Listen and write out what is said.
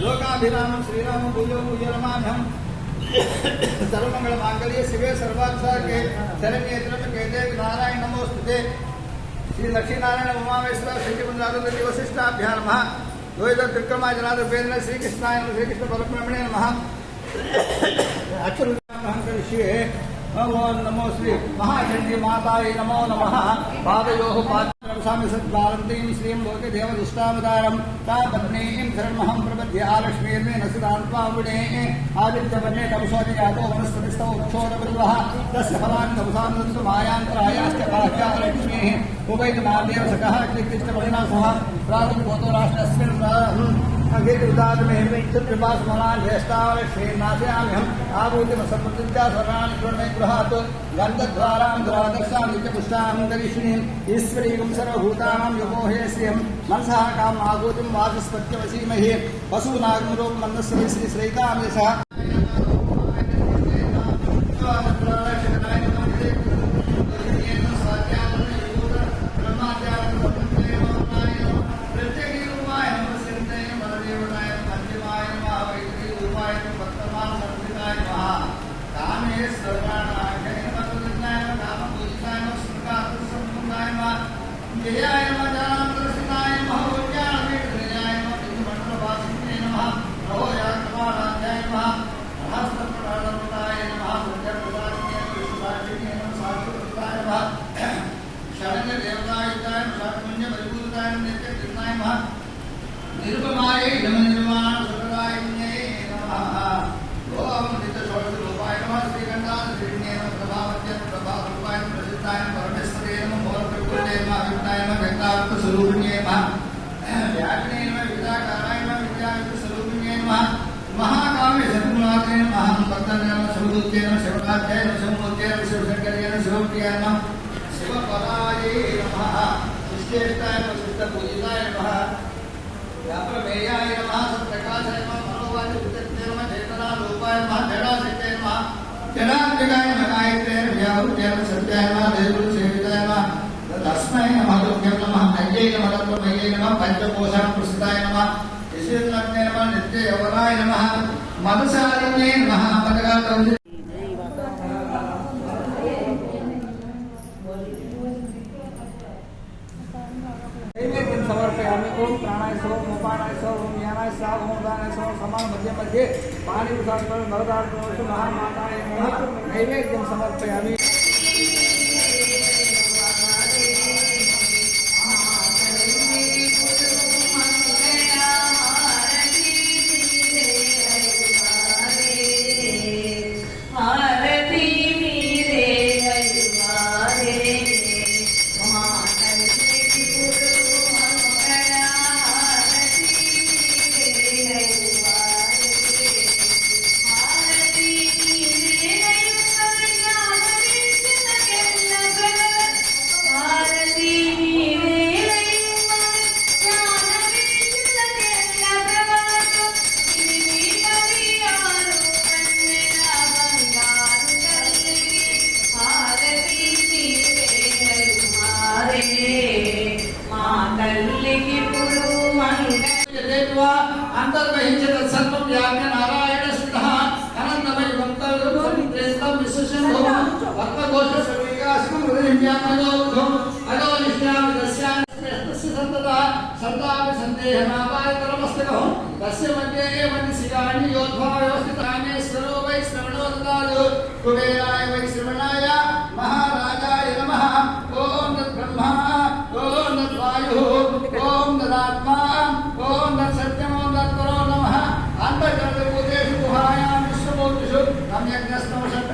लोकाभिरामं श्रीरामं भूयो भूयरमाभ्यं सर्वमंगल मांगल्ये शिवे सर्वार्थसाधके शरण्ये त्र्यंबके देवी नारायण नमोस्तुते। श्री लक्ष्मी नारायण उमामेश्वर श्रीकुंजारुद्र वशिष्ठाभ्यां नमः। द्वैत विक्रमा जनार्दन उपेन्द्र श्री कृष्णाय नमः। श्री कृष्ण परब्रह्मणे नमः। अक्षरशिवे ओम नमो श्री महाचंडी माताये नमो नमः। पादयोः पादरसामि सद्वारन्तीं श्रीं लोके देवदिष्टावतारं तापत्नीं शरणमहं प्रपद्ये। आलक्ष्मीर्मे नसिदान्त्वावुणे आदित्यवर्णे तपसोनि जातो वनस्पतिस्तव वृक्षोरबिल्वः तस्य फलानि तपसानन्दन्तु मायान्तरायाश्च काह्यालक्ष्मीः उभयमादेव सकः कृष्णमणिना सह प्रारम्भोतो राष्ट्रस्मिन् गृहात् गन्धद्वारां दुरादर्शां नित्यपुष्टां दर्शिनीं ईश्वरीं सर्वभूतानां योगोहे श्रियं मनसः काम् आगोतिं वाचस्पत्यवसीमहि पशूनाग्निरूपं मन्दस्य श्री श्रीकामेशः तस्मै नमः तुभ्यं नमः अय्यै नमः तत्त्वमय्यै नमः पंचकोशां प्रसिद्धाय नमः ईश्वरज्ञे नमः नित्य यौवनाय नमः मधुशालिन्ये नमः पदगात्रं समर्पयामि। ओम प्राणाय सो ओम उपानाय सो ओम ज्ञानाय सा ओम उदानाय सो समान मध्य मध्ये पानी उदार नवदार महामाताय नमः नैवेद्यं समर्पयामि। कुबेराय वै श्रवणाय महाराजाय नमः। ओम तद्ब्रह्मा ओम तद्वायुः ओम तदात्मा ओम तत्सत्यम् ओम तत्परो नमः। अंतर्गतभूतेषु गुहायां विश्व मूर्तिषु सम्यग्